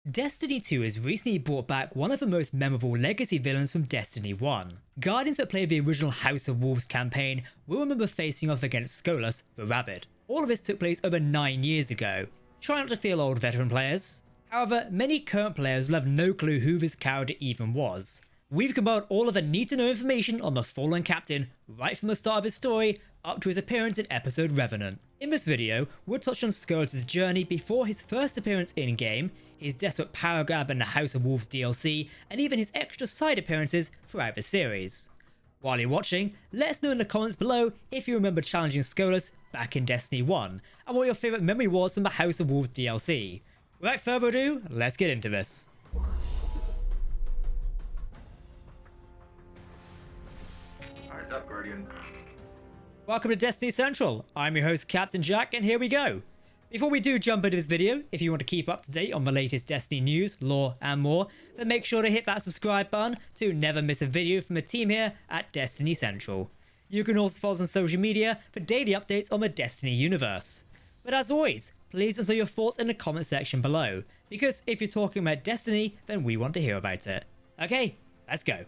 Destiny 2 has recently brought back one of the most memorable legacy villains from Destiny 1. Guardians that played the original House of Wolves campaign will remember facing off against Skolas, the Rabid. All of this took place over 9 years ago. Try not to feel old, veteran players. However, many current players will have no clue who this character even was. We've compiled all of the need-to-know information on the fallen captain right from the start of his story up to his appearance in episode Revenant. In this video, we'll touch on Skolas' journey before his first appearance in-game, his desperate power grab in the House of Wolves DLC, and even his extra side appearances throughout the series. While you're watching, let us know in the comments below if you remember challenging Skolas back in Destiny 1, and what your favourite memory was from the House of Wolves DLC. Without further ado, let's get into this. Eyes up, Guardian. Welcome to Destiny Central. I'm your host Captain Jack, and here we go. Before we do jump into this video, if you want to keep up to date on the latest Destiny news, lore and more, then make sure to hit that subscribe button to never miss a video from the team here at Destiny Central. You can also follow us on social media for daily updates on the Destiny universe. But as always, please answer your thoughts in the comment section below, because if you're talking about Destiny, then we want to hear about it. Okay, let's go.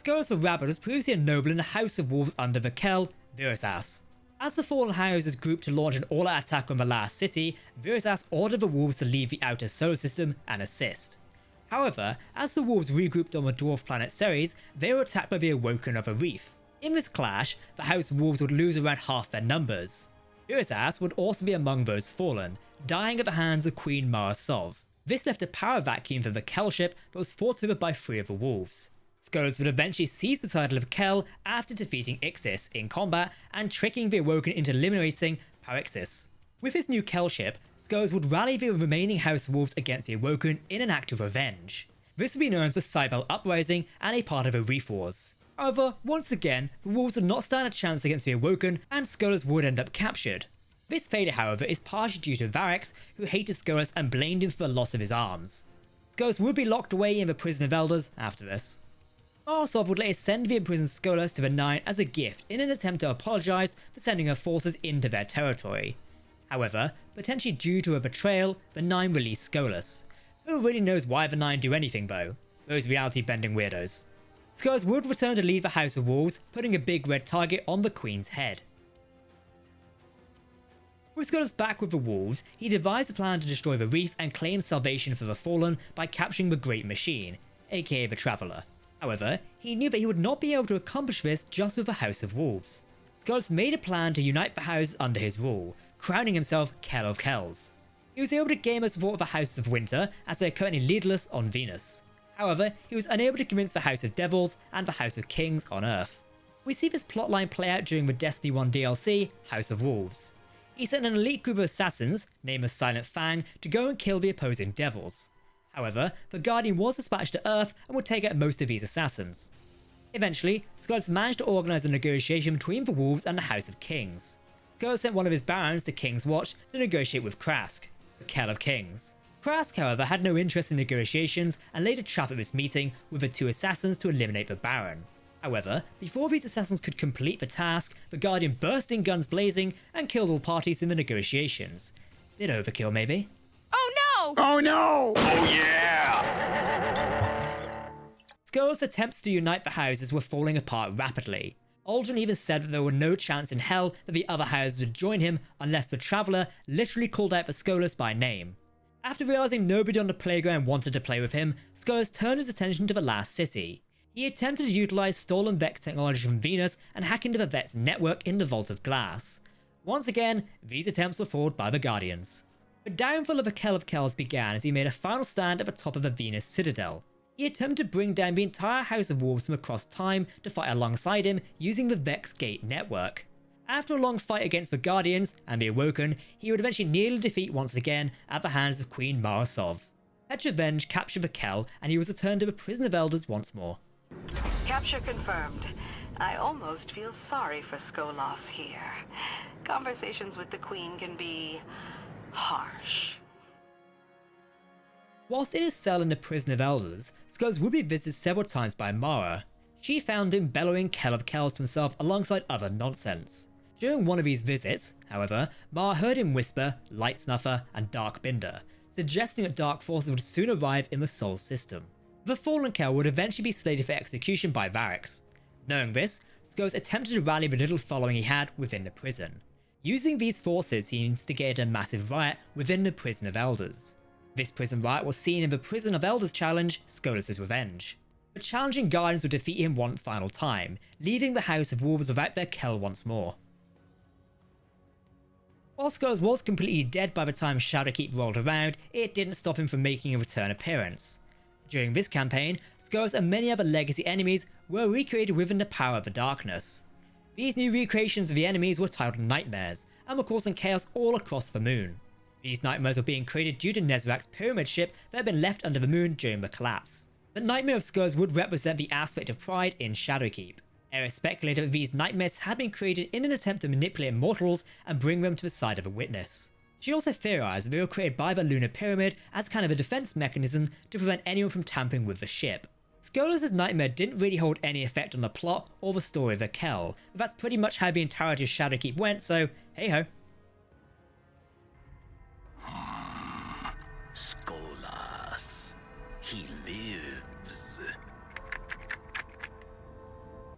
Skolas the Rabid was previously a noble in the House of Wolves under the Virusas. As the Fallen Houses grouped to launch an all-out attack on the last city, Virusas ordered the Wolves to leave the outer solar system and assist. However, as the Wolves regrouped on the dwarf planet Ceres, they were attacked by the Awoken of the Reef. In this clash, the House of Wolves would lose around half their numbers. Virusas would also be among those fallen, dying at the hands of Queen Mara Sov. This left a power vacuum for the Kellship that was fought over by 3 of the Wolves. Skolas would eventually seize the title of Kell after defeating Ixis in combat and tricking the Awoken into eliminating Parixis. With his new Kellship, Skolas would rally the remaining House of Wolves against the Awoken in an act of revenge. This would be known as the Cybele Uprising and a part of the Reef Wars. However, once again, the Wolves would not stand a chance against the Awoken and Skolas would end up captured. This failure, however, is partially due to Varix, who hated Skolas and blamed him for the loss of his arms. Skolas would be locked away in the Prison of Elders after this. Mara Sov would later send the imprisoned Skolas to the Nine as a gift in an attempt to apologise for sending her forces into their territory. However, potentially due to a betrayal, the Nine released Skolas. Who really knows why the Nine do anything though? Those reality-bending weirdos. Skolas would return to lead the House of Wolves, putting a big red target on the Queen's head. With Skolas back with the Wolves, he devised a plan to destroy the Reef and claim salvation for the Fallen by capturing the Great Machine, aka the Traveller. However, he knew that he would not be able to accomplish this just with the House of Wolves. Skolas made a plan to unite the houses under his rule, crowning himself Kell of Kells. He was able to gain the support of the Houses of Winter as they are currently leaderless on Venus. However, he was unable to convince the House of Devils and the House of Kings on Earth. We see this plotline play out during the Destiny 1 DLC, House of Wolves. He sent an elite group of assassins, named the Silent Fang, to go and kill the opposing devils. However, the Guardian was dispatched to Earth and would take out most of these assassins. Eventually, Skolas managed to organise a negotiation between the Wolves and the House of Kings. Skolas sent one of his barons to King's Watch to negotiate with Krask, the Kell of Kings. Krask, however, had no interest in negotiations and laid a trap at this meeting with the 2 assassins to eliminate the baron. However, before these assassins could complete the task, the Guardian burst in guns blazing and killed all parties in the negotiations. Bit overkill maybe? Oh no! Oh no! Oh yeah! Skolas' attempts to unite the houses were falling apart rapidly. Aldrin even said that there were no chance in hell that the other houses would join him unless the Traveller literally called out for Skolas by name. After realising nobody on the playground wanted to play with him, Skolas turned his attention to the last city. He attempted to utilise stolen Vex technology from Venus and hack into the Vex network in the Vault of Glass. Once again, these attempts were foiled by the Guardians. The downfall of the Kell of Kells began as he made a final stand at the top of the Venus Citadel. He attempted to bring down the entire House of Wolves from across time to fight alongside him using the Vex Gate network. After a long fight against the Guardians and the Awoken, he would eventually nearly defeat once again at the hands of Queen Mara Sov. Petrevenge captured the Kell and he was returned to the Prison of Elders once more. Capture confirmed. I almost feel sorry for Skolas here. Conversations with the Queen can be harsh. Whilst in his cell in the Prison of Elders, Skolas would be visited several times by Mara. She found him bellowing Kell of Kells to himself alongside other nonsense. During one of these visits, however, Mara heard him whisper Light Snuffer and Dark Binder, suggesting that dark forces would soon arrive in the Sol system. The fallen Kell would eventually be slated for execution by Variks. Knowing this, Skolas attempted to rally the little following he had within the prison. Using these forces, he instigated a massive riot within the Prison of Elders. This prison riot was seen in the Prison of Elders challenge, Skolas' Revenge. The challenging Guardians would defeat him one final time, leaving the House of Wolves without their Kell once more. While Skolas was completely dead by the time Shadowkeep rolled around, it didn't stop him from making a return appearance. During this campaign, Skolas and many other legacy enemies were recreated within the power of the darkness. These new recreations of the enemies were titled Nightmares, and were causing chaos all across the moon. These nightmares were being created due to Nezarec's pyramid ship that had been left under the moon during the collapse. The Nightmare of Skolas would represent the aspect of pride in Shadowkeep. Eris speculated that these nightmares had been created in an attempt to manipulate mortals and bring them to the side of a witness. She also theorized that they were created by the lunar pyramid as kind of a defense mechanism to prevent anyone from tampering with the ship. Skolas' nightmare didn't really hold any effect on the plot or the story of the Kell, but that's pretty much how the entirety of Shadowkeep went, so hey ho. Skolas. He lives.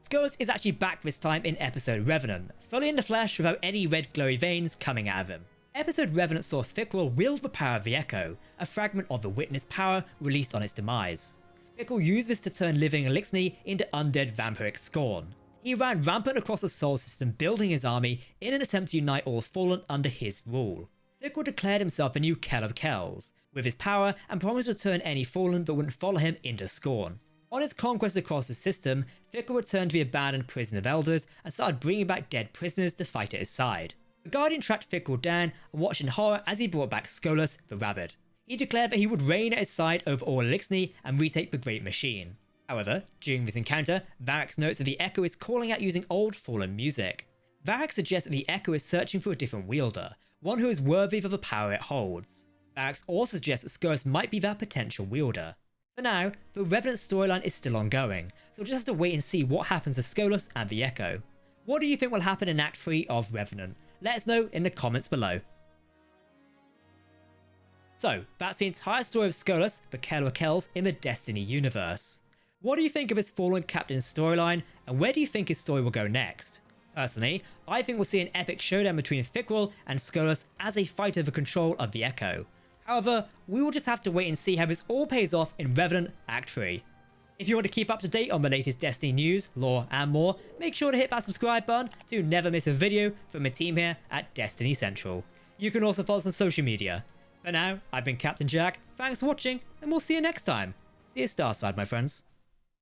Skolas is actually back this time in episode Revenant, fully in the flesh without any red glowy veins coming out of him. Episode Revenant saw Fikrul wield the power of the Echo, a fragment of the Witness power released on its demise. Fikrul used this to turn living Elixni into undead vampiric scorn. He ran rampant across the Sol system, building his army in an attempt to unite all Fallen under his rule. Fikrul declared himself a new Kell of Kells, with his power, and promised to turn any Fallen that wouldn't follow him into scorn. On his conquest across the system, Fikrul returned to the abandoned Prison of Elders and started bringing back dead prisoners to fight at his side. The Guardian tracked Fikrul down and watched in horror as he brought back Skolas the Rabid. He declared that he would reign at his side over all Elixni and retake the Great Machine. However, during this encounter, Variks notes that the Echo is calling out using old Fallen music. Variks suggests that the Echo is searching for a different wielder, one who is worthy of the power it holds. Variks also suggests that Skolas might be that potential wielder. For now, the Revenant storyline is still ongoing, so we'll just have to wait and see what happens to Skolas and the Echo. What do you think will happen in Act 3 of Revenant? Let us know in the comments below. So, that's the entire story of Skolas, the Kell of Kells in the Destiny universe. What do you think of his fallen captain's storyline, and where do you think his story will go next? Personally, I think we'll see an epic showdown between Fikrul and Skolas as they fight over control of the Echo. However, we will just have to wait and see how this all pays off in Revenant Act 3. If you want to keep up to date on the latest Destiny news, lore, and more, make sure to hit that subscribe button to never miss a video from the team here at Destiny Central. You can also follow us on social media. For now, I've been Captain Jack, thanks for watching, and we'll see you next time. See you Starside, my friends.